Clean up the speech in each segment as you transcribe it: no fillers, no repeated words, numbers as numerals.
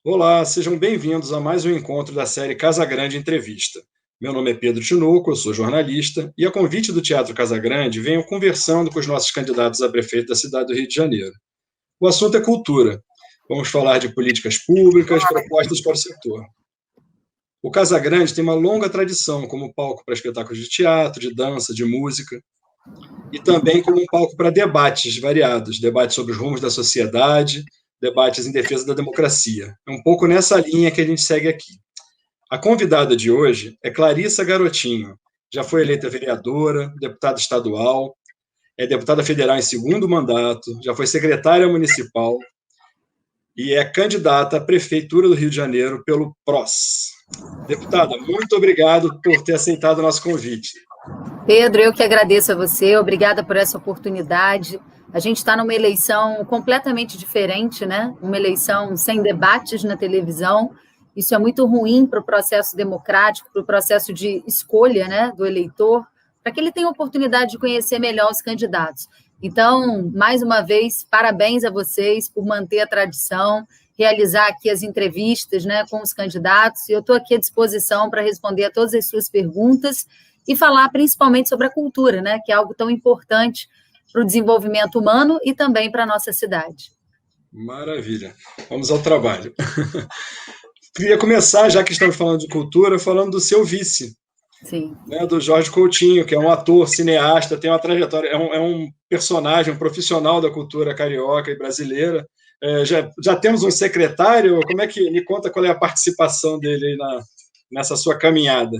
Olá, sejam bem-vindos a mais um encontro da série Casagrande Entrevista. Meu nome é Pedro Tinoco, eu sou jornalista, e a convite do Teatro Casagrande venho conversando com os nossos candidatos a prefeito da cidade do Rio de Janeiro. O assunto é cultura. Vamos falar de políticas públicas, propostas para o setor. O Casagrande tem uma longa tradição como palco para espetáculos de teatro, de dança, de música, e também como um palco para debates variados, debates sobre os rumos da sociedade, debates em defesa da democracia. É um pouco nessa linha que a gente segue aqui. A convidada de hoje é Clarissa Garotinho. Já foi eleita vereadora, deputada estadual, é deputada federal em segundo mandato, já foi secretária municipal e é candidata à Prefeitura do Rio de Janeiro pelo PROS. Deputada, muito obrigado por ter aceitado o nosso convite. Pedro, eu que agradeço a você, obrigada por essa oportunidade. A gente está numa eleição completamente diferente, né? Uma eleição sem debates na televisão. Isso é muito ruim para o processo democrático, para o processo de escolha, né, do eleitor, para que ele tenha a oportunidade de conhecer melhor os candidatos. Então, mais uma vez, parabéns a vocês por manter a tradição, realizar aqui as entrevistas, né, com os candidatos. E eu estou aqui à disposição para responder a todas as suas perguntas e falar principalmente sobre a cultura, né, que é algo tão importante para o desenvolvimento humano e também para a nossa cidade. Maravilha. Vamos ao trabalho. Queria começar, já que estamos falando de cultura, falando do seu vice, Sim. Né, do Jorge Coutinho, que é um ator, cineasta, tem uma trajetória, é um personagem, um profissional da cultura carioca e brasileira. Já temos um secretário? Como é que me conta qual é a participação dele aí nessa sua caminhada?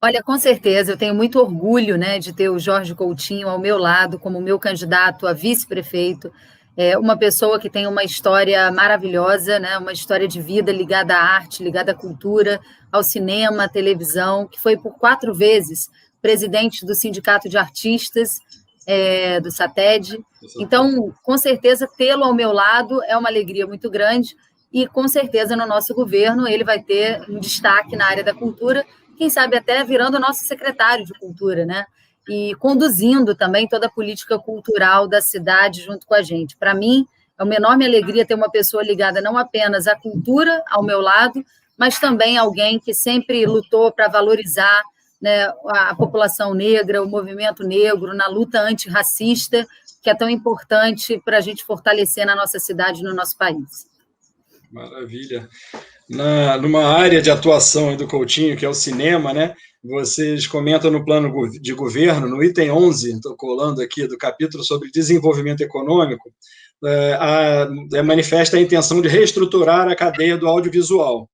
Olha, com certeza, eu tenho muito orgulho, né, de ter o Jorge Coutinho ao meu lado como meu candidato a vice-prefeito. É uma pessoa que tem uma história maravilhosa, né, uma história de vida ligada à arte, ligada à cultura, ao cinema, à televisão, que foi por 4 vezes presidente do Sindicato de Artistas, do SATED. Então, com certeza, tê-lo ao meu lado é uma alegria muito grande e, com certeza, no nosso governo ele vai ter um destaque na área da cultura, quem sabe até virando nosso secretário de cultura, né? E conduzindo também toda a política cultural da cidade junto com a gente. Para mim, é uma enorme alegria ter uma pessoa ligada não apenas à cultura ao meu lado, mas também alguém que sempre lutou para valorizar, né, a população negra, o movimento negro, na luta antirracista, que é tão importante para a gente fortalecer na nossa cidade e no nosso país. Maravilha. Numa área de atuação do Coutinho, que é o cinema, né? Vocês comentam no plano de governo, no item 11, estou colando aqui, do capítulo sobre desenvolvimento econômico, manifesta a intenção de reestruturar a cadeia do audiovisual.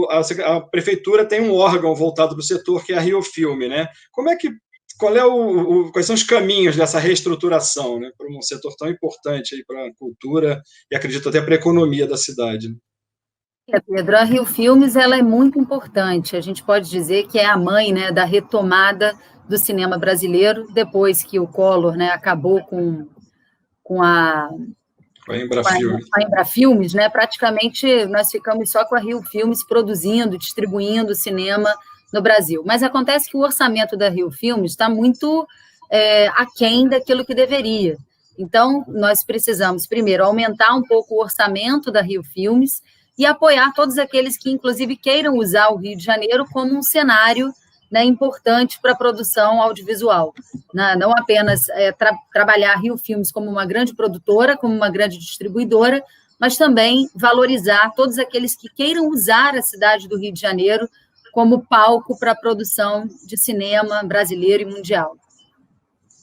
A prefeitura tem um órgão voltado para o setor, que é a Rio Filme, né? Quais são os caminhos dessa reestruturação, né, para um setor tão importante aí para a cultura e acredito até para a economia da cidade? Pedro, a Rio Filmes ela é muito importante. A gente pode dizer que é a mãe, né, da retomada do cinema brasileiro, depois que o Collor, né, acabou com a Embrafilmes, né? Praticamente nós ficamos só com a Rio Filmes produzindo, distribuindo cinema no Brasil. Mas acontece que o orçamento da Rio Filmes está muito aquém daquilo que deveria. Então, nós precisamos, primeiro, aumentar um pouco o orçamento da Rio Filmes e apoiar todos aqueles que, inclusive, queiram usar o Rio de Janeiro como um cenário, né, importante para a produção audiovisual. Não apenas trabalhar a Rio Filmes como uma grande produtora, como uma grande distribuidora, mas também valorizar todos aqueles que queiram usar a cidade do Rio de Janeiro como palco para a produção de cinema brasileiro e mundial.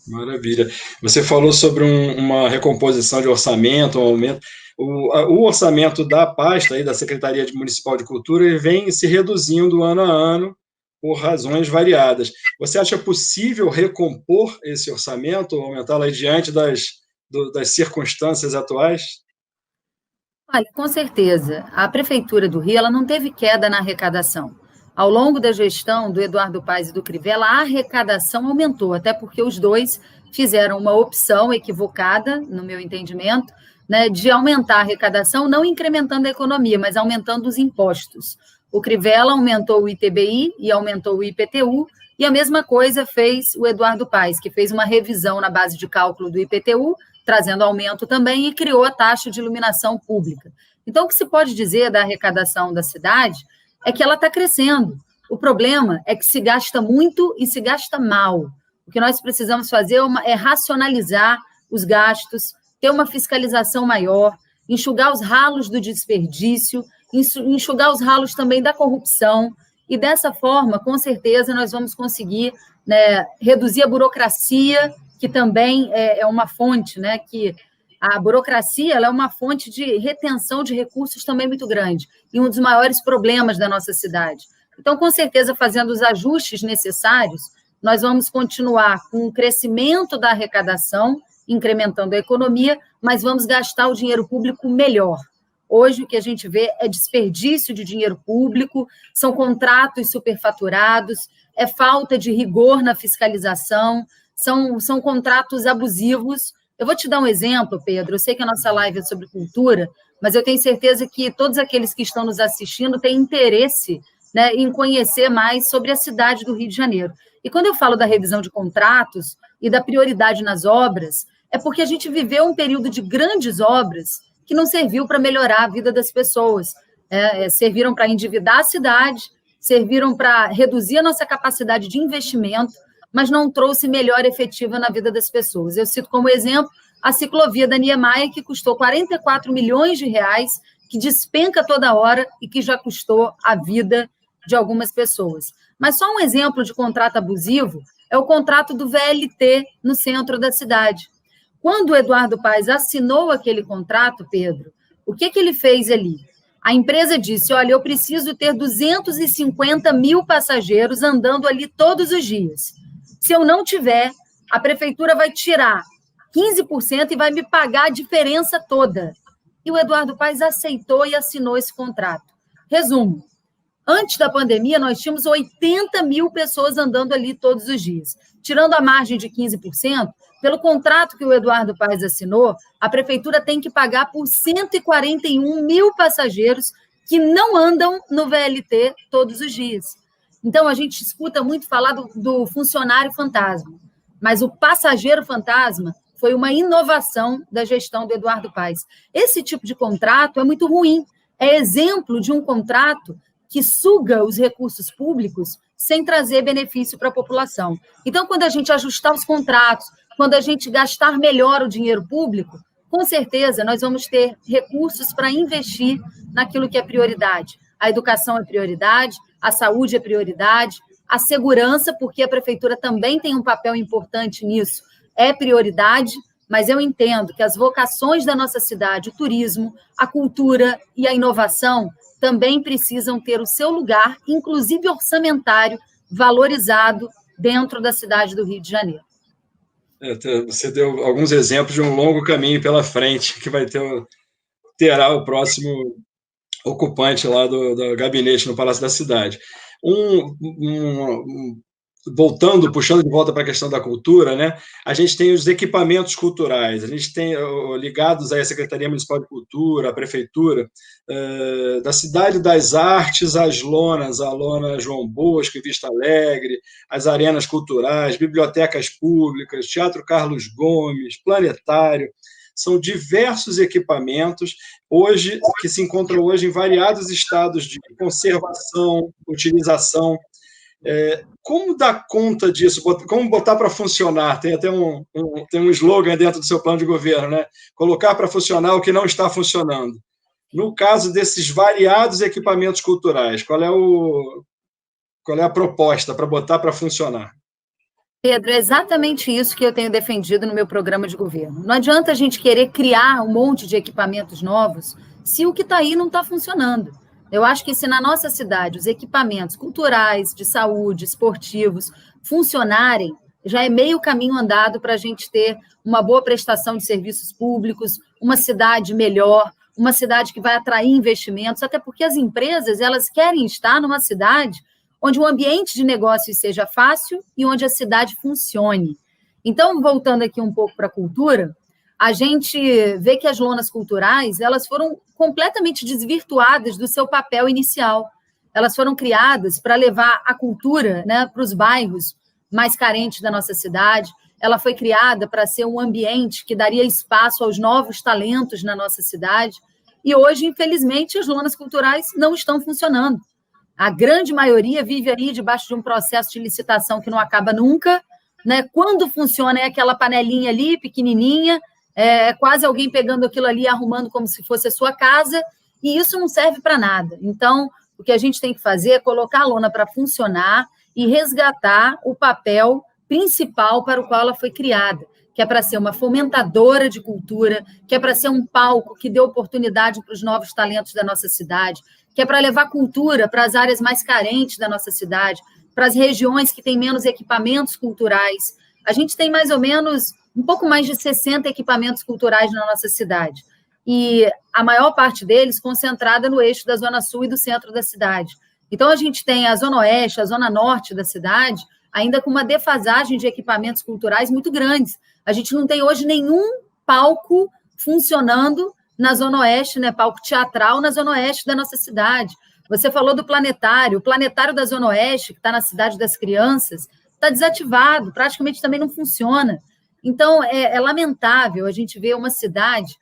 Maravilha. Você falou sobre uma recomposição de orçamento, um aumento. O orçamento da pasta aí, da Secretaria Municipal de Cultura, ele vem se reduzindo ano a ano por razões variadas. Você acha possível recompor esse orçamento, aumentá-lo diante das circunstâncias atuais? Olha, com certeza. A Prefeitura do Rio ela não teve queda na arrecadação. Ao longo da gestão do Eduardo Paes e do Crivella, a arrecadação aumentou, até porque os dois fizeram uma opção equivocada, no meu entendimento, né, de aumentar a arrecadação, não incrementando a economia, mas aumentando os impostos. O Crivella aumentou o ITBI e aumentou o IPTU, e a mesma coisa fez o Eduardo Paes, que fez uma revisão na base de cálculo do IPTU, trazendo aumento também, e criou a taxa de iluminação pública. Então, o que se pode dizer da arrecadação da cidade é que ela está crescendo. O problema é que se gasta muito e se gasta mal. O que nós precisamos fazer é racionalizar os gastos, ter uma fiscalização maior, enxugar os ralos do desperdício, enxugar os ralos também da corrupção, e dessa forma, com certeza, nós vamos conseguir, né, reduzir a burocracia, que também é uma fonte, né, que a burocracia ela é uma fonte de retenção de recursos também muito grande, e um dos maiores problemas da nossa cidade. Então, com certeza, fazendo os ajustes necessários, nós vamos continuar com o crescimento da arrecadação, incrementando a economia, mas vamos gastar o dinheiro público melhor. Hoje, o que a gente vê é desperdício de dinheiro público, são contratos superfaturados, é falta de rigor na fiscalização, são contratos abusivos. Eu vou te dar um exemplo, Pedro. Eu sei que a nossa live é sobre cultura, mas eu tenho certeza que todos aqueles que estão nos assistindo têm interesse, né, em conhecer mais sobre a cidade do Rio de Janeiro. E quando eu falo da revisão de contratos e da prioridade nas obras, é porque a gente viveu um período de grandes obras que não serviu para melhorar a vida das pessoas. Serviram para endividar a cidade, serviram para reduzir a nossa capacidade de investimento, mas não trouxe melhora efetiva na vida das pessoas. Eu cito como exemplo a ciclovia da Niemeyer, que custou 44 milhões de reais, que despenca toda hora e que já custou a vida de algumas pessoas. Mas só um exemplo de contrato abusivo é o contrato do VLT no centro da cidade. Quando o Eduardo Paes assinou aquele contrato, Pedro, o que ele fez ali? A empresa disse, olha, eu preciso ter 250 mil passageiros andando ali todos os dias. Se eu não tiver, a prefeitura vai tirar 15% e vai me pagar a diferença toda. E o Eduardo Paes aceitou e assinou esse contrato. Resumo, antes da pandemia, nós tínhamos 80 mil pessoas andando ali todos os dias. Tirando a margem de 15%, pelo contrato que o Eduardo Paes assinou, a prefeitura tem que pagar por 141 mil passageiros que não andam no VLT todos os dias. Então, a gente escuta muito falar do funcionário fantasma, mas o passageiro fantasma foi uma inovação da gestão do Eduardo Paes. Esse tipo de contrato é muito ruim, é exemplo de um contrato que suga os recursos públicos sem trazer benefício para a população. Então, quando a gente ajustar os contratos, quando a gente gastar melhor o dinheiro público, com certeza nós vamos ter recursos para investir naquilo que é prioridade. A educação é prioridade, a saúde é prioridade, a segurança, porque a prefeitura também tem um papel importante nisso, é prioridade, mas eu entendo que as vocações da nossa cidade, o turismo, a cultura e a inovação também precisam ter o seu lugar, inclusive orçamentário, valorizado dentro da cidade do Rio de Janeiro. Você deu alguns exemplos de um longo caminho pela frente que terá o próximo ocupante lá do gabinete no Palácio da Cidade. Voltando, puxando de volta para a questão da cultura, né? A gente tem os equipamentos culturais, a gente tem ligados à Secretaria Municipal de Cultura, à Prefeitura, da Cidade das Artes, as lonas, a lona João Bosco, em Vista Alegre, as arenas culturais, bibliotecas públicas, Teatro Carlos Gomes, Planetário. São diversos equipamentos hoje que se encontram hoje em variados estados de conservação, utilização. Como dar conta disso? Como botar para funcionar? Tem até tem um slogan dentro do seu plano de governo, né? Colocar para funcionar o que não está funcionando. No caso desses variados equipamentos culturais, qual é a proposta para botar para funcionar? Pedro, é exatamente isso que eu tenho defendido no meu programa de governo. Não adianta a gente querer criar um monte de equipamentos novos se o que está aí não está funcionando. Eu acho que se na nossa cidade os equipamentos culturais, de saúde, esportivos, funcionarem, já é meio caminho andado para a gente ter uma boa prestação de serviços públicos, uma cidade melhor, uma cidade que vai atrair investimentos, até porque as empresas elas querem estar numa cidade onde o ambiente de negócios seja fácil e onde a cidade funcione. Então, voltando aqui um pouco para a cultura, a gente vê que as lonas culturais elas foram completamente desvirtuadas do seu papel inicial. elas foram criadas para levar a cultura, né, para os bairros mais carentes da nossa cidade. Ela foi criada para ser um ambiente que daria espaço aos novos talentos na nossa cidade. E hoje, infelizmente, as lonas culturais não estão funcionando. A grande maioria vive aí debaixo de um processo de licitação que não acaba nunca, né? Quando funciona é aquela panelinha ali, pequenininha, é quase alguém pegando aquilo ali e arrumando como se fosse a sua casa, e isso não serve para nada. Então, o que a gente tem que fazer é colocar a lona para funcionar e resgatar o papel principal para o qual ela foi criada, que é para ser uma fomentadora de cultura, que é para ser um palco que dê oportunidade para os novos talentos da nossa cidade, que é para levar cultura para as áreas mais carentes da nossa cidade, para as regiões que têm menos equipamentos culturais. A gente tem mais ou menos um pouco mais de 60 equipamentos culturais na nossa cidade, e a maior parte deles concentrada no eixo da Zona Sul e do centro da cidade. Então, a gente tem a Zona Oeste, a Zona Norte da cidade, ainda com uma defasagem de equipamentos culturais muito grandes. A gente não tem hoje nenhum palco funcionando na Zona Oeste, né? Palco teatral na Zona Oeste da nossa cidade. Você falou do planetário. O planetário da Zona Oeste, que está na Cidade das Crianças, está desativado, praticamente também não funciona. Então, é lamentável a gente ver uma cidade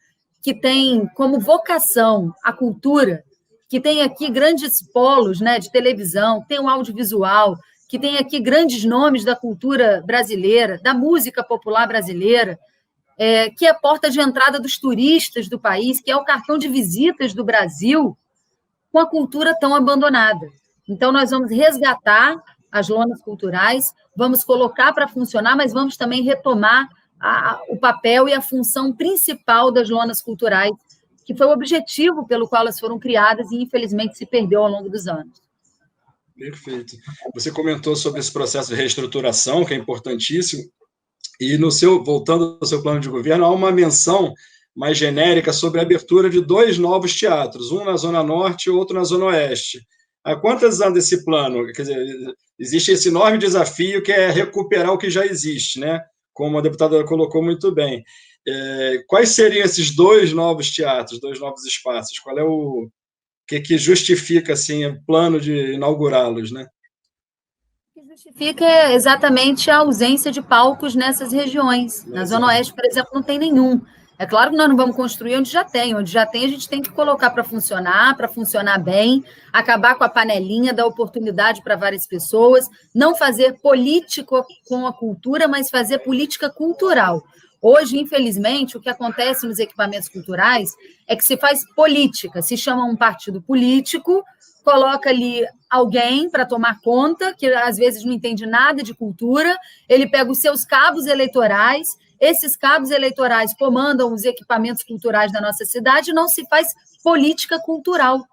que tem como vocação a cultura, que tem aqui grandes polos, né, de televisão, tem o audiovisual, que tem aqui grandes nomes da cultura brasileira, da música popular brasileira, que é a porta de entrada dos turistas do país, que é o cartão de visitas do Brasil, com a cultura tão abandonada. Então, nós vamos resgatar as lonas culturais, vamos colocar para funcionar, mas vamos também retomar o papel e a função principal das lonas culturais, que foi o objetivo pelo qual elas foram criadas e, infelizmente, se perdeu ao longo dos anos. Perfeito. Você comentou sobre esse processo de reestruturação, que é importantíssimo, e voltando ao seu plano de governo, há uma menção mais genérica sobre a abertura de 2 novos teatros, um na Zona Norte e outro na Zona Oeste. Há quantos anos desse plano? Quer dizer, existe esse enorme desafio que é recuperar o que já existe, né? Como a deputada colocou muito bem. Quais seriam esses 2 novos teatros, 2 novos espaços? Qual é o que justifica assim, o plano de inaugurá-los, né? O que justifica exatamente a ausência de palcos nessas regiões. Na Zona Oeste, por exemplo, não tem nenhum. É claro que nós não vamos construir onde já tem. Onde já tem, a gente tem que colocar para funcionar bem, acabar com a panelinha, dar oportunidade para várias pessoas, não fazer política com a cultura, mas fazer política cultural. Hoje, infelizmente, o que acontece nos equipamentos culturais é que se faz política, se chama um partido político, coloca ali alguém para tomar conta, que às vezes não entende nada de cultura, ele pega os seus cabos eleitorais, esses cabos eleitorais comandam os equipamentos culturais da nossa cidade e não se faz política cultural.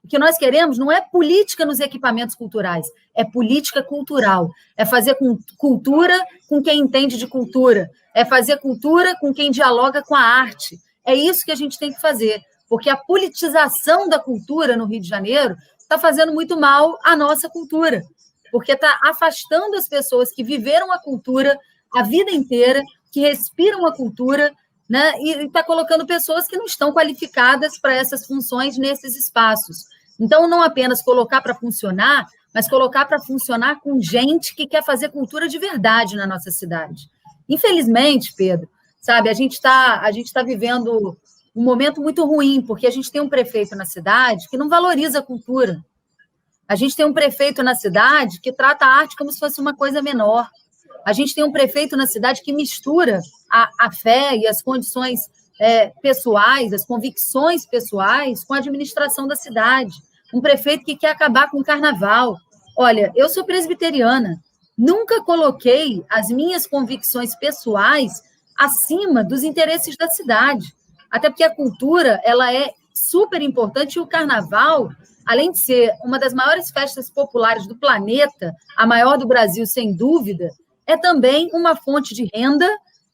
O que nós queremos não é política nos equipamentos culturais, é política cultural. É fazer cultura com quem entende de cultura, é fazer cultura com quem dialoga com a arte. É isso que a gente tem que fazer, porque a politização da cultura no Rio de Janeiro está fazendo muito mal à nossa cultura, porque está afastando as pessoas que viveram a cultura a vida inteira, que respiram a cultura, né, e está colocando pessoas que não estão qualificadas para essas funções nesses espaços. Então, não apenas colocar para funcionar, mas colocar para funcionar com gente que quer fazer cultura de verdade na nossa cidade. Infelizmente, Pedro, sabe, a gente tá vivendo um momento muito ruim, porque a gente tem um prefeito na cidade que não valoriza a cultura. A gente tem um prefeito na cidade que trata a arte como se fosse uma coisa menor. A gente tem um prefeito na cidade que mistura a fé e as condições pessoais, as convicções pessoais com a administração da cidade. Um prefeito que quer acabar com o carnaval. Olha, eu sou presbiteriana, nunca coloquei as minhas convicções pessoais acima dos interesses da cidade. Até porque a cultura ela é super importante e o carnaval, além de ser uma das maiores festas populares do planeta, a maior do Brasil, sem dúvida, é também uma fonte de renda,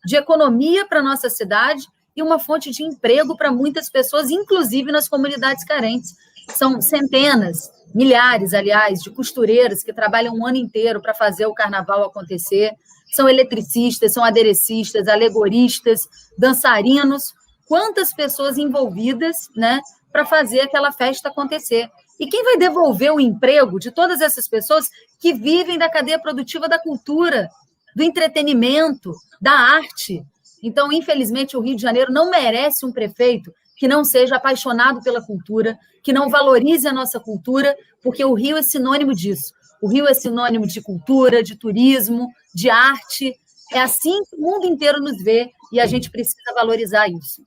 de economia para a nossa cidade e uma fonte de emprego para muitas pessoas, inclusive nas comunidades carentes. São centenas, milhares, aliás, de costureiras que trabalham um ano inteiro para fazer o carnaval acontecer. São eletricistas, são aderecistas, alegoristas, dançarinos. Quantas pessoas envolvidas, né, para fazer aquela festa acontecer. E quem vai devolver o emprego de todas essas pessoas que vivem da cadeia produtiva da cultura, do entretenimento, da arte? Então, infelizmente, o Rio de Janeiro não merece um prefeito que não seja apaixonado pela cultura, que não valorize a nossa cultura, porque o Rio é sinônimo disso. O Rio é sinônimo de cultura, de turismo, de arte. É assim que o mundo inteiro nos vê e a gente precisa valorizar isso.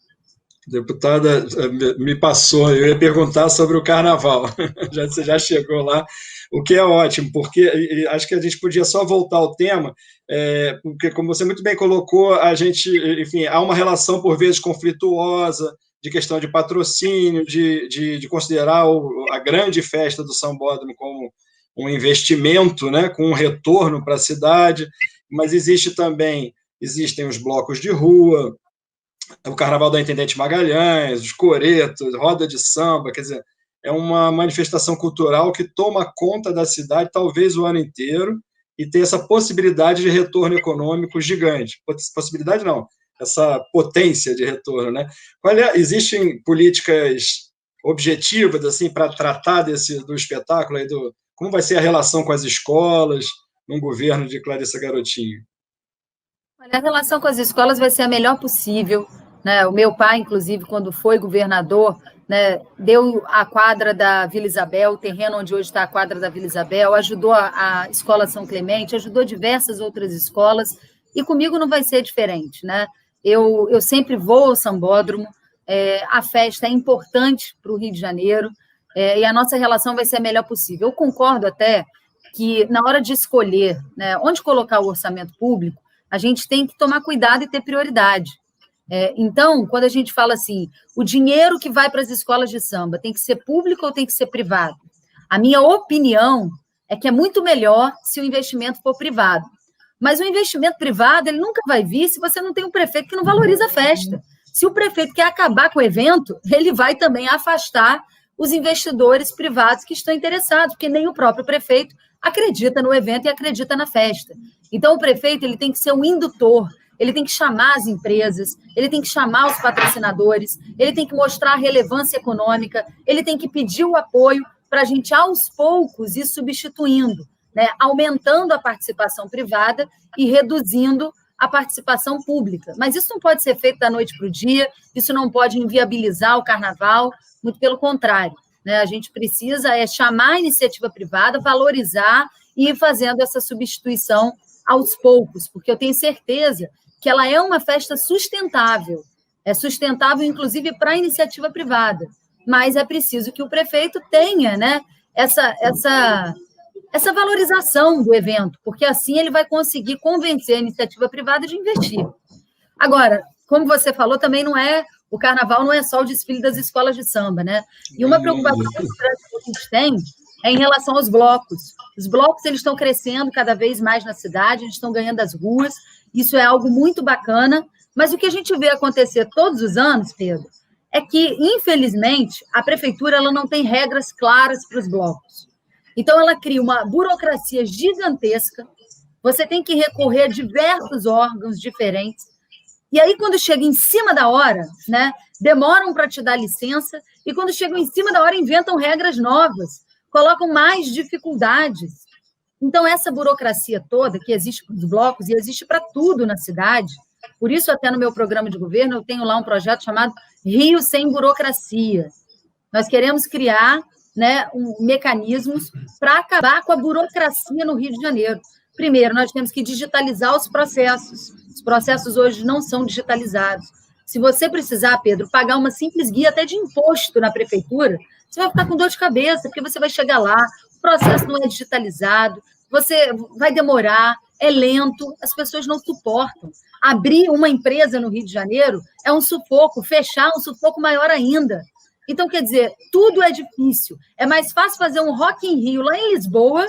Deputada, me passou, eu ia perguntar sobre o carnaval, você já chegou lá, o que é ótimo, porque acho que a gente podia só voltar ao tema, porque, como você muito bem colocou, a gente, enfim, há uma relação, por vezes, conflituosa, de questão de patrocínio, de considerar a grande festa do Sambódromo como um investimento, né, com um retorno para a cidade, mas existem os blocos de rua, o Carnaval da Intendente Magalhães, os coretos, roda de samba, quer dizer, é uma manifestação cultural que toma conta da cidade talvez o ano inteiro e tem essa possibilidade de retorno econômico gigante. Possibilidade não, essa potência de retorno, né? Existem políticas objetivas assim para tratar do espetáculo aí como vai ser a relação com as escolas num governo de Clarissa Garotinho? A relação com as escolas vai ser a melhor possível, né? O meu pai, inclusive, quando foi governador, né, deu a quadra da Vila Isabel, o terreno onde hoje está a quadra da Vila Isabel, ajudou a Escola São Clemente, ajudou diversas outras escolas, e comigo não vai ser diferente, né? Eu sempre vou ao Sambódromo, a festa é importante para o Rio de Janeiro, e a nossa relação vai ser a melhor possível. Eu concordo até que, na hora de escolher, né, onde colocar o orçamento público, a gente tem que tomar cuidado e ter prioridade. Então, quando a gente fala assim, o dinheiro que vai para as escolas de samba tem que ser público ou tem que ser privado? A minha opinião é que é muito melhor se o investimento for privado. Mas o investimento privado, ele nunca vai vir se você não tem um prefeito que não valoriza a festa. Se o prefeito quer acabar com o evento, ele vai também afastar os investidores privados que estão interessados, porque nem o próprio prefeito acredita no evento e acredita na festa. Então, o prefeito ele tem que ser um indutor, ele tem que chamar as empresas, ele tem que chamar os patrocinadores, ele tem que mostrar a relevância econômica, ele tem que pedir o apoio para a gente, aos poucos, ir substituindo, né? Aumentando a participação privada e reduzindo a participação pública. Mas isso não pode ser feito da noite para o dia, isso não pode inviabilizar o carnaval, muito pelo contrário, né? A gente precisa chamar a iniciativa privada, valorizar e ir fazendo essa substituição aos poucos, porque eu tenho certeza que ela é uma festa sustentável, é sustentável, inclusive, para a iniciativa privada, mas é preciso que o prefeito tenha, né, essa valorização do evento, porque assim ele vai conseguir convencer a iniciativa privada de investir. Agora, como você falou, também o carnaval não é só o desfile das escolas de samba, né? E uma preocupação muito grande que a gente tem é em relação aos blocos. Os blocos eles estão crescendo cada vez mais na cidade, eles estão ganhando as ruas, isso é algo muito bacana, mas o que a gente vê acontecer todos os anos, Pedro, é que, infelizmente, a prefeitura ela não tem regras claras para os blocos. Então, ela cria uma burocracia gigantesca, você tem que recorrer a diversos órgãos diferentes, e aí, quando chega em cima da hora, né, demoram para te dar licença, e quando chegam em cima da hora, inventam regras novas, colocam mais dificuldades. Então, essa burocracia toda que existe para os blocos e existe para tudo na cidade, por isso, até no meu programa de governo, eu tenho lá um projeto chamado Rio Sem Burocracia. Nós queremos criar, né, mecanismos para acabar com a burocracia no Rio de Janeiro. Primeiro, nós temos que digitalizar os processos. Os processos hoje não são digitalizados. Se você precisar, Pedro, pagar uma simples guia até de imposto na prefeitura, você vai ficar com dor de cabeça, porque você vai chegar lá, o processo não é digitalizado, você vai demorar, é lento, as pessoas não suportam. Abrir uma empresa no Rio de Janeiro é um sufoco, fechar é um sufoco maior ainda. Então, quer dizer, tudo é difícil. É mais fácil fazer um Rock in Rio lá em Lisboa,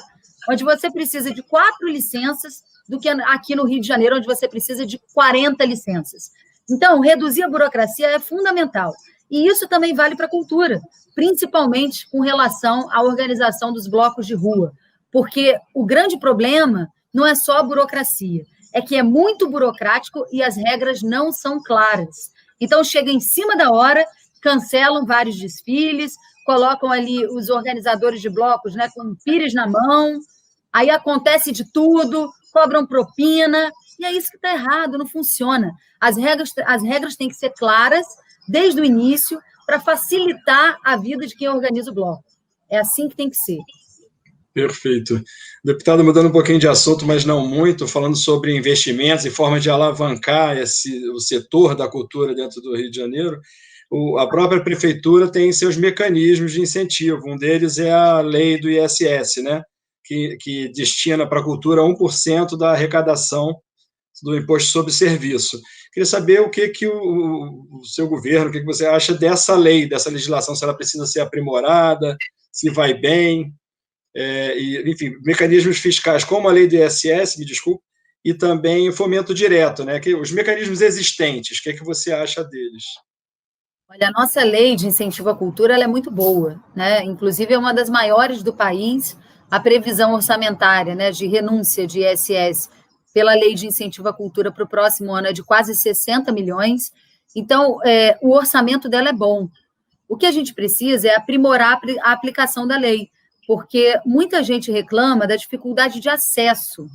onde você precisa de 4 licenças, do que aqui no Rio de Janeiro, onde você precisa de 40 licenças. Então, reduzir a burocracia é fundamental. E isso também vale para a cultura, principalmente com relação à organização dos blocos de rua. Porque o grande problema não é só a burocracia, é que é muito burocrático e as regras não são claras. Então, chega em cima da hora, cancelam vários desfiles, colocam ali os organizadores de blocos, né, com pires na mão, aí acontece de tudo, cobram propina, e é isso que está errado, não funciona. As regras têm que ser claras desde o início para facilitar a vida de quem organiza o bloco. É assim que tem que ser. Perfeito. Deputado, mudando um pouquinho de assunto, mas não muito, falando sobre investimentos e forma de alavancar o setor da cultura dentro do Rio de Janeiro, a própria prefeitura tem seus mecanismos de incentivo. Um deles é a lei do ISS, né, que destina para a cultura 1% da arrecadação do imposto sobre serviço. Queria saber o que o seu governo, o que você acha dessa lei, dessa legislação, se ela precisa ser aprimorada, se vai bem, enfim, mecanismos fiscais como a lei do ISS, me desculpe, e também o fomento direto, né? Os mecanismos existentes, o que você acha deles? Olha, a nossa lei de incentivo à cultura ela é muito boa, né? Inclusive é uma das maiores do país, a previsão orçamentária, né, de renúncia de ISS pela lei de incentivo à cultura para o próximo ano é de quase 60 milhões. Então, o orçamento dela é bom. O que a gente precisa é aprimorar a aplicação da lei, porque muita gente reclama da dificuldade de acesso.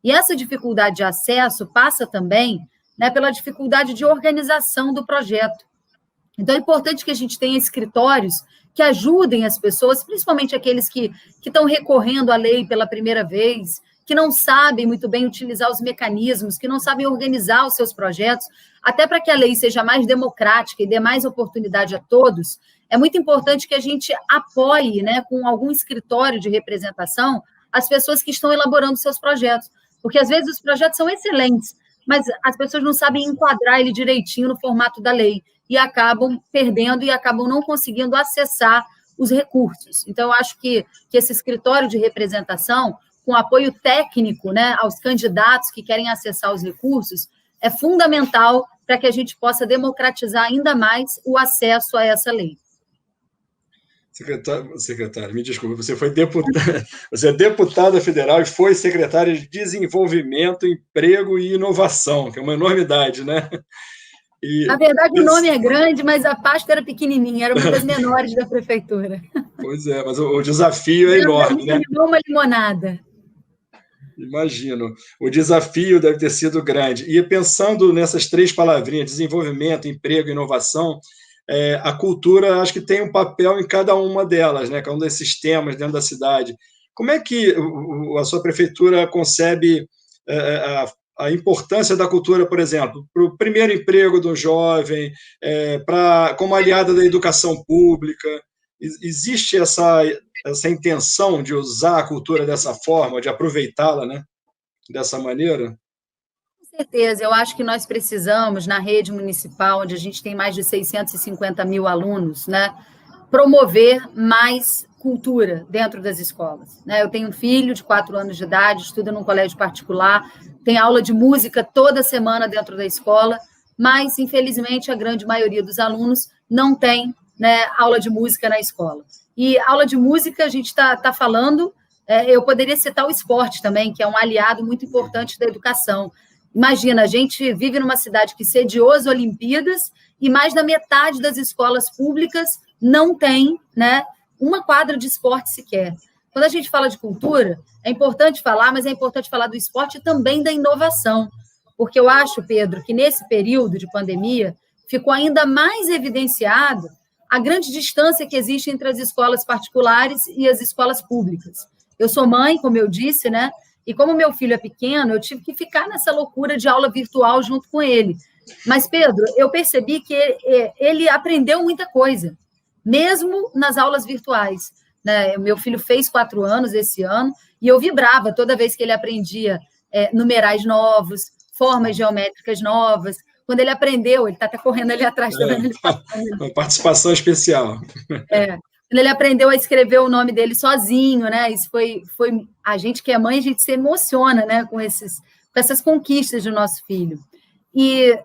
E essa dificuldade de acesso passa também, né, pela dificuldade de organização do projeto. Então, é importante que a gente tenha escritórios que ajudem as pessoas, principalmente aqueles que estão recorrendo à lei pela primeira vez, que não sabem muito bem utilizar os mecanismos, que não sabem organizar os seus projetos, até para que a lei seja mais democrática e dê mais oportunidade a todos, é muito importante que a gente apoie, né, com algum escritório de representação, as pessoas que estão elaborando seus projetos. Porque, às vezes, os projetos são excelentes, mas as pessoas não sabem enquadrar ele direitinho no formato da lei e acabam perdendo e acabam não conseguindo acessar os recursos. Então, eu acho que esse escritório de representação, com apoio técnico, né, aos candidatos que querem acessar os recursos, é fundamental para que a gente possa democratizar ainda mais o acesso a essa lei. Secretário, me desculpe, você é deputada federal e foi secretária de Desenvolvimento, Emprego e Inovação, que é uma enormidade, né? Na verdade, o nome é grande, mas a pasta era pequenininha, era uma das menores da prefeitura. Pois é, mas o desafio é enorme, né? Uma limonada. Imagino. O desafio deve ter sido grande. E pensando nessas três palavrinhas, desenvolvimento, emprego e inovação, a cultura acho que tem um papel em cada uma delas, né? Cada um desses temas dentro da cidade. Como é que a sua prefeitura concebe a importância da cultura, por exemplo, para o primeiro emprego do jovem, como aliada da educação pública? Existe essa intenção de usar a cultura dessa forma, de aproveitá-la, né, dessa maneira? Com certeza, eu acho que nós precisamos, na rede municipal, onde a gente tem mais de 650 mil alunos, né, promover mais cultura dentro das escolas. Né? Eu tenho um filho de 4 anos de idade, estuda num colégio particular, tem aula de música toda semana dentro da escola, mas, infelizmente, a grande maioria dos alunos não tem, né, aula de música na escola. E aula de música, a gente está falando, eu poderia citar o esporte também, que é um aliado muito importante da educação. Imagina, a gente vive numa cidade que sediou as Olimpíadas e mais da metade das escolas públicas não tem, né, uma quadra de esporte sequer. Quando a gente fala de cultura, é importante falar, mas é importante falar do esporte e também da inovação. Porque eu acho, Pedro, que nesse período de pandemia ficou ainda mais evidenciado a grande distância que existe entre as escolas particulares e as escolas públicas. Eu sou mãe, como eu disse, né? E como meu filho é pequeno, eu tive que ficar nessa loucura de aula virtual junto com ele. Mas, Pedro, eu percebi que ele aprendeu muita coisa, mesmo nas aulas virtuais. Né? Meu filho fez 4 anos esse ano e eu vibrava toda vez que ele aprendia numerais novos, formas geométricas novas. Quando ele aprendeu, ele está até correndo ali atrás. Uma participação especial. Quando ele aprendeu a escrever o nome dele sozinho, né? Isso foi a gente que é mãe, a gente se emociona, né? Com essas conquistas do nosso filho. E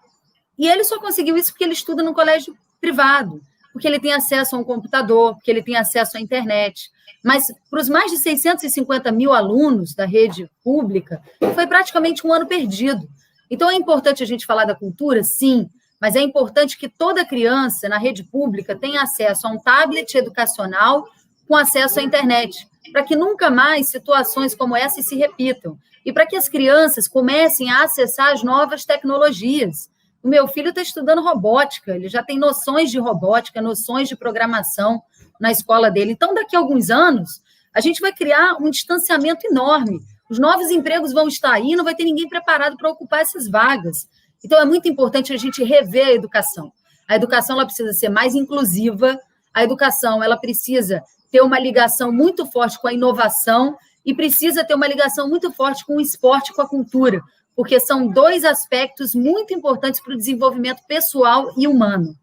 ele só conseguiu isso porque ele estuda num colégio privado, porque ele tem acesso a um computador, porque ele tem acesso à internet. Mas para os mais de 650 mil alunos da rede pública, foi praticamente um ano perdido. Então, é importante a gente falar da cultura, sim, mas é importante que toda criança na rede pública tenha acesso a um tablet educacional com acesso à internet, para que nunca mais situações como essa se repitam e para que as crianças comecem a acessar as novas tecnologias. O meu filho está estudando robótica, ele já tem noções de robótica, noções de programação na escola dele. Então, daqui a alguns anos, a gente vai criar um distanciamento enorme. Os novos empregos vão estar aí, não vai ter ninguém preparado para ocupar essas vagas. Então, é muito importante a gente rever a educação. A educação ela precisa ser mais inclusiva, a educação ela precisa ter uma ligação muito forte com a inovação e precisa ter uma ligação muito forte com o esporte e com a cultura, porque são dois aspectos muito importantes para o desenvolvimento pessoal e humano.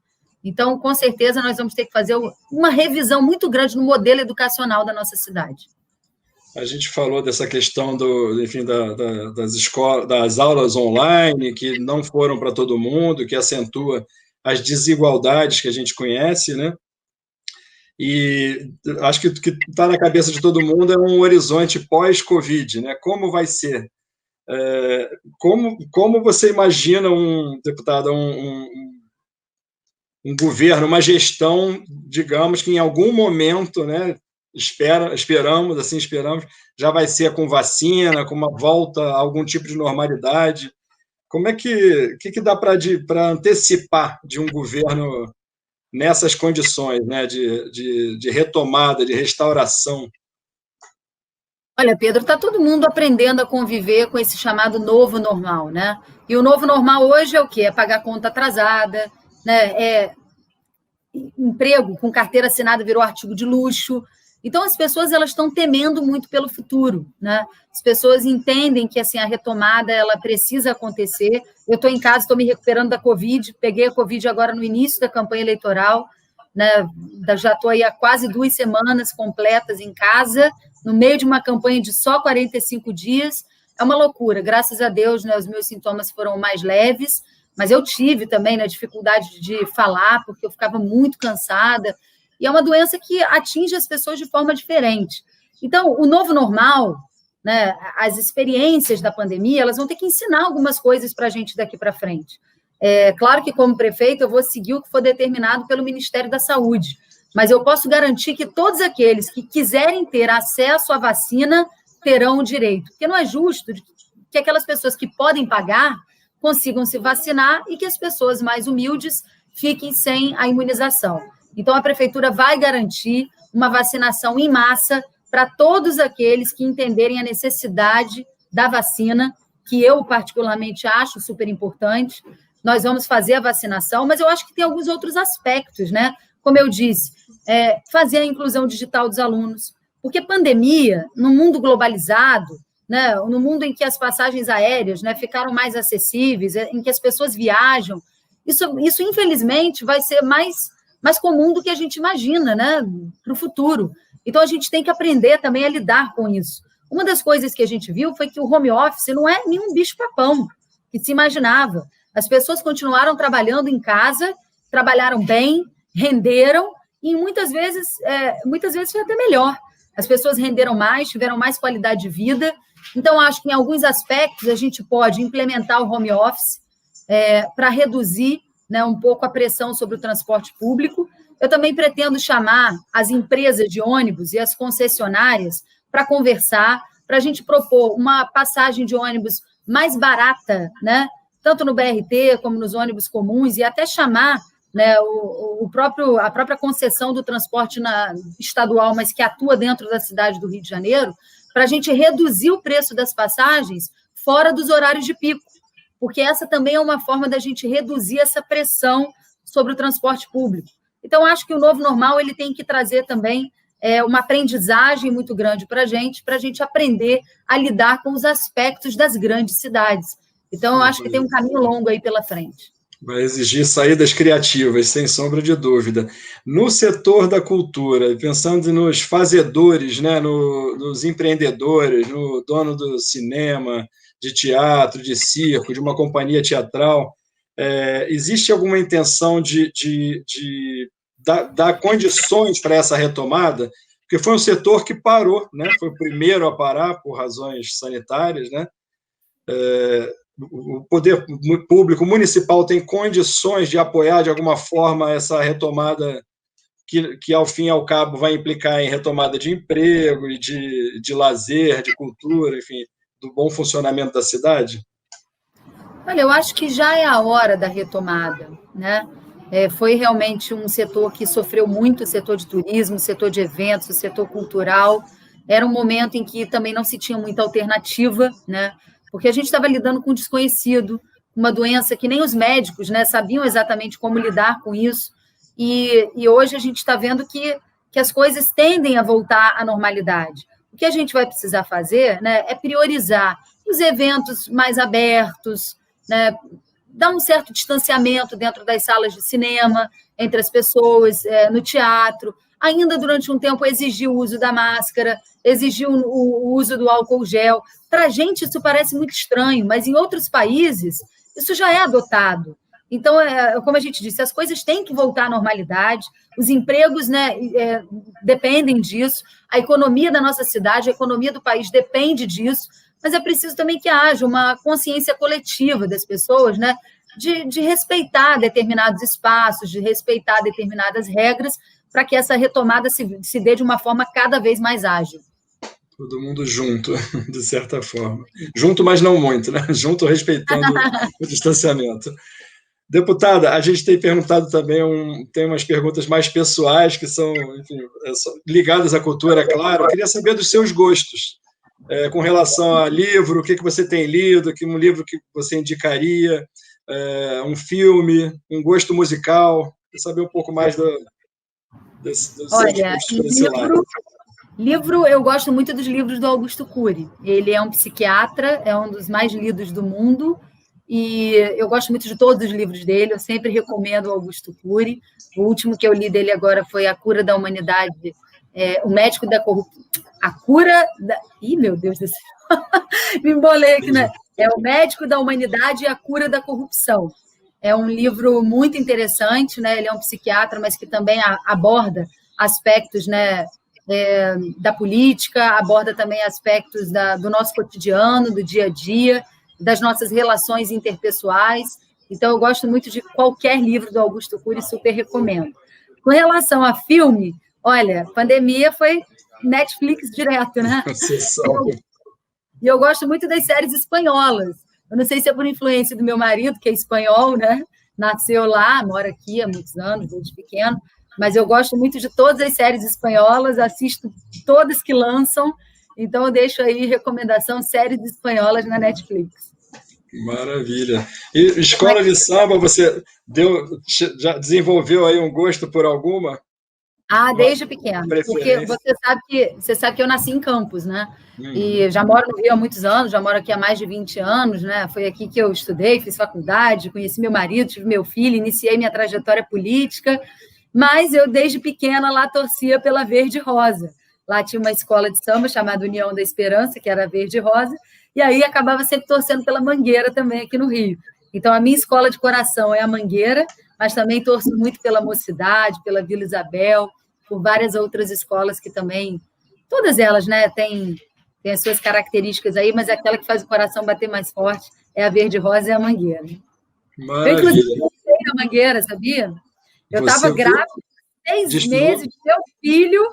Então, com certeza, nós vamos ter que fazer uma revisão muito grande no modelo educacional da nossa cidade. A gente falou dessa questão das escolas, das aulas online, que não foram para todo mundo, que acentua as desigualdades que a gente conhece, né? E acho que o que está na cabeça de todo mundo é um horizonte pós-Covid, né? Como vai ser? Como você imagina deputado, um governo, uma gestão, digamos, que em algum momento, né, esperamos, já vai ser com vacina, com uma volta a algum tipo de normalidade? Como é que dá para antecipar de um governo nessas condições, né, de retomada, de restauração? Olha, Pedro, está todo mundo aprendendo a conviver com esse chamado novo normal, né? E o novo normal hoje é o quê? É pagar conta atrasada, né? Emprego com carteira assinada virou artigo de luxo. Então, as pessoas elas estão temendo muito pelo futuro, né? As pessoas entendem que assim, a retomada ela precisa acontecer. Eu estou em casa, estou me recuperando da Covid, peguei a Covid agora no início da campanha eleitoral, né? Já estou aí há quase 2 semanas completas em casa, no meio de uma campanha de só 45 dias. É uma loucura, graças a Deus, né? Os meus sintomas foram mais leves, mas eu tive também, né, dificuldade de falar, porque eu ficava muito cansada. E é uma doença que atinge as pessoas de forma diferente. Então, o novo normal, né, as experiências da pandemia, elas vão ter que ensinar algumas coisas para a gente daqui para frente. Claro que, como prefeito, eu vou seguir o que for determinado pelo Ministério da Saúde, mas eu posso garantir que todos aqueles que quiserem ter acesso à vacina terão o direito, porque não é justo que aquelas pessoas que podem pagar consigam se vacinar e que as pessoas mais humildes fiquem sem a imunização. Então, a Prefeitura vai garantir uma vacinação em massa para todos aqueles que entenderem a necessidade da vacina, que eu, particularmente, acho super importante. Nós vamos fazer a vacinação, mas eu acho que tem alguns outros aspectos, né? Como eu disse, fazer a inclusão digital dos alunos, porque pandemia, no mundo globalizado, né, no mundo em que as passagens aéreas, né, ficaram mais acessíveis, em que as pessoas viajam, isso infelizmente, vai ser mais comum do que a gente imagina, né, para o futuro. Então, a gente tem que aprender também a lidar com isso. Uma das coisas que a gente viu foi que o home office não é nenhum bicho-papão que se imaginava. As pessoas continuaram trabalhando em casa, trabalharam bem, renderam, e muitas vezes foi até melhor. As pessoas renderam mais, tiveram mais qualidade de vida. Então, acho que em alguns aspectos a gente pode implementar o home office para reduzir, né, um pouco a pressão sobre o transporte público. Eu também pretendo chamar as empresas de ônibus e as concessionárias para conversar, para a gente propor uma passagem de ônibus mais barata, né, tanto no BRT como nos ônibus comuns, e até chamar, né, a própria concessão do transporte estadual, mas que atua dentro da cidade do Rio de Janeiro, para a gente reduzir o preço das passagens fora dos horários de pico, porque essa também é uma forma da gente reduzir essa pressão sobre o transporte público. Então, acho que o novo normal ele tem que trazer também uma aprendizagem muito grande para a gente aprender a lidar com os aspectos das grandes cidades. Então, eu acho que tem um caminho longo aí pela frente. Vai exigir saídas criativas, sem sombra de dúvida. No setor da cultura, pensando nos fazedores, né, nos empreendedores, no dono do cinema, de teatro, de circo, de uma companhia teatral, existe alguma intenção de dar condições para essa retomada? Porque foi um setor que parou, né? Foi o primeiro a parar por razões sanitárias, né? o poder público municipal tem condições de apoiar de alguma forma essa retomada que ao fim e ao cabo vai implicar em retomada de emprego e de lazer, de cultura, enfim, do bom funcionamento da cidade? Olha, eu acho que já é a hora da retomada, né? Foi realmente um setor que sofreu muito, o setor de turismo, o setor de eventos, o setor cultural. Era um momento em que também não se tinha muita alternativa, né? Porque a gente estava lidando com um desconhecido, uma doença que nem os médicos, né, sabiam exatamente como lidar com isso. E hoje a gente está vendo que as coisas tendem a voltar à normalidade. O que a gente vai precisar fazer, né, é priorizar os eventos mais abertos, né, dar um certo distanciamento dentro das salas de cinema, entre as pessoas, no teatro. Ainda durante um tempo exigiu o uso da máscara, exigiu o uso do álcool gel. Para a gente isso parece muito estranho, mas em outros países isso já é adotado. Então, como a gente disse, as coisas têm que voltar à normalidade, os empregos, né, dependem disso, a economia da nossa cidade, a economia do país depende disso, mas é preciso também que haja uma consciência coletiva das pessoas, né, de respeitar determinados espaços, de respeitar determinadas regras, para que essa retomada se dê de uma forma cada vez mais ágil. Todo mundo junto, de certa forma. Junto, mas não muito, né? Junto, respeitando o distanciamento. Deputada, a gente tem perguntado também, tem umas perguntas mais pessoais, que são, enfim, ligadas à cultura, é claro. Eu queria saber dos seus gostos, com relação a livro, o que você tem lido, um livro que você indicaria, um filme, um gosto musical. Queria saber um pouco mais dos seus gostos por esse lado. Livro, eu gosto muito dos livros do Augusto Cury. Ele é um psiquiatra, é um dos mais lidos do mundo, e eu gosto muito de todos os livros dele, eu sempre recomendo o Augusto Cury. O último que eu li dele agora foi A Cura da Humanidade, o médico da corrupção. A cura da... Ih, meu Deus do céu! Me embolei aqui, né? É O Médico da Humanidade e a Cura da Corrupção. É um livro muito interessante, né? Ele é um psiquiatra, mas que também aborda aspectos, né, da política, aborda também aspectos do nosso cotidiano, do dia a dia, das nossas relações interpessoais. Então, eu gosto muito de qualquer livro do Augusto Cury, super recomendo. Com relação a filme, olha, pandemia foi Netflix direto, né? E eu gosto muito das séries espanholas. Eu não sei se é por influência do meu marido, que é espanhol, né? Nasceu lá, mora aqui há muitos anos, desde pequeno, mas eu gosto muito de todas as séries espanholas, assisto todas que lançam, então eu deixo aí recomendação, séries espanholas na Netflix. Maravilha. E escola de samba, você já desenvolveu aí um gosto por alguma? Desde pequeno, porque você sabe que eu nasci em Campos, né? E já moro no Rio há muitos anos, já moro aqui há mais de 20 anos, né? Foi aqui que eu estudei, fiz faculdade, conheci meu marido, tive meu filho, iniciei minha trajetória política, mas eu, desde pequena, lá torcia pela Verde Rosa. Lá tinha uma escola de samba chamada União da Esperança, que era Verde Rosa, e aí acabava sempre torcendo pela Mangueira também aqui no Rio. Então, a minha escola de coração é a Mangueira, mas também torço muito pela Mocidade, pela Vila Isabel, por várias outras escolas que também, todas elas, né, têm as suas características aí, mas aquela que faz o coração bater mais forte é a Verde Rosa e a Mangueira. Maravilha. Eu, inclusive, gostei da Mangueira, sabia? Eu estava grávida, 6 meses de meu filho,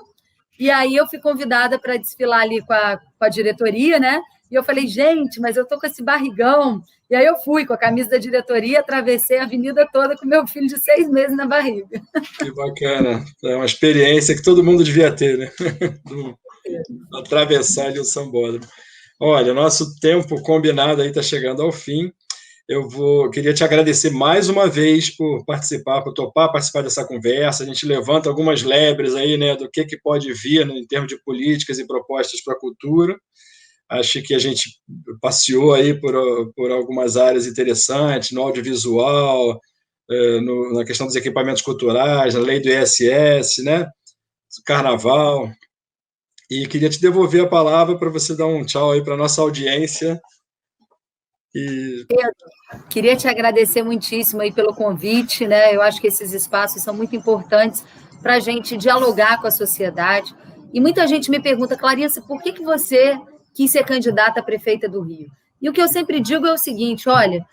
e aí eu fui convidada para desfilar ali com a diretoria, né? E eu falei, gente, mas eu tô com esse barrigão. E aí eu fui com a camisa da diretoria, atravessei a avenida toda com meu filho de 6 meses na barriga. Que bacana. É uma experiência que todo mundo devia ter, né? Atravessar ali o sambódromo. Olha, nosso tempo combinado aí está chegando ao fim. Queria te agradecer mais uma vez por participar, por topar participar dessa conversa. A gente levanta algumas lebres aí, né, do que pode vir, né, em termos de políticas e propostas para a cultura. Acho que a gente passeou aí por algumas áreas interessantes, no audiovisual, na questão dos equipamentos culturais, na lei do ISS, né? Carnaval. E queria te devolver a palavra para você dar um tchau aí para a nossa audiência. Pedro, queria te agradecer muitíssimo aí pelo convite, né? Eu acho que esses espaços são muito importantes para a gente dialogar com a sociedade. E muita gente me pergunta, Clarice, por que você quis ser candidata a prefeita do Rio? E o que eu sempre digo é o seguinte, olha,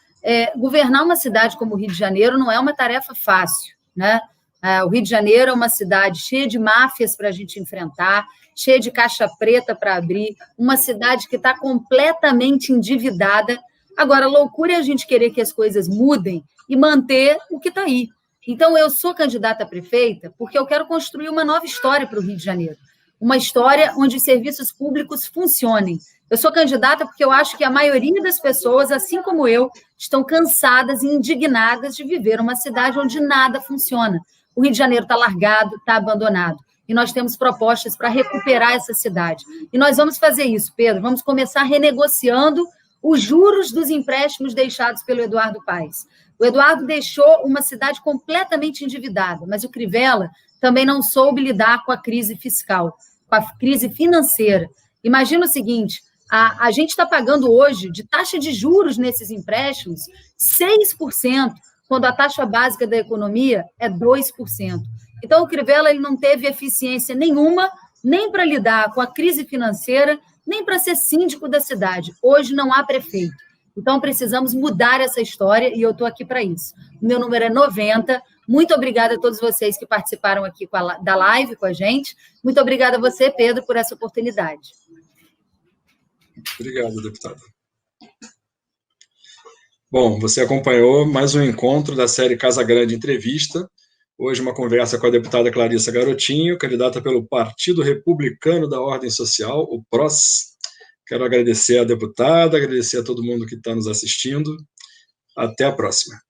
governar uma cidade como o Rio de Janeiro não é uma tarefa fácil, né? O Rio de Janeiro é uma cidade cheia de máfias para a gente enfrentar, cheia de caixa preta para abrir, uma cidade que está completamente endividada. Agora, loucura é a gente querer que as coisas mudem e manter o que está aí. Então, eu sou candidata a prefeita porque eu quero construir uma nova história para o Rio de Janeiro, uma história onde os serviços públicos funcionem. Eu sou candidata porque eu acho que a maioria das pessoas, assim como eu, estão cansadas e indignadas de viver uma cidade onde nada funciona. O Rio de Janeiro está largado, está abandonado. E nós temos propostas para recuperar essa cidade. E nós vamos fazer isso, Pedro. Vamos começar renegociando os juros dos empréstimos deixados pelo Eduardo Paes. O Eduardo deixou uma cidade completamente endividada, mas o Crivella também não soube lidar com a crise fiscal, com a crise financeira. Imagina o seguinte, a gente está pagando hoje de taxa de juros nesses empréstimos 6%, quando a taxa básica da economia é 2%. Então, o Crivella ele não teve eficiência nenhuma, nem para lidar com a crise financeira, nem para ser síndico da cidade. Hoje não há prefeito. Então, precisamos mudar essa história e eu estou aqui para isso. O meu número é 90. Muito obrigada a todos vocês que participaram aqui da live com a gente. Muito obrigada a você, Pedro, por essa oportunidade. Obrigado, deputada. Bom, você acompanhou mais um encontro da série Casa Grande Entrevista. Hoje uma conversa com a deputada Clarissa Garotinho, candidata pelo Partido Republicano da Ordem Social, o PROS. Quero agradecer à deputada, agradecer a todo mundo que está nos assistindo. Até a próxima.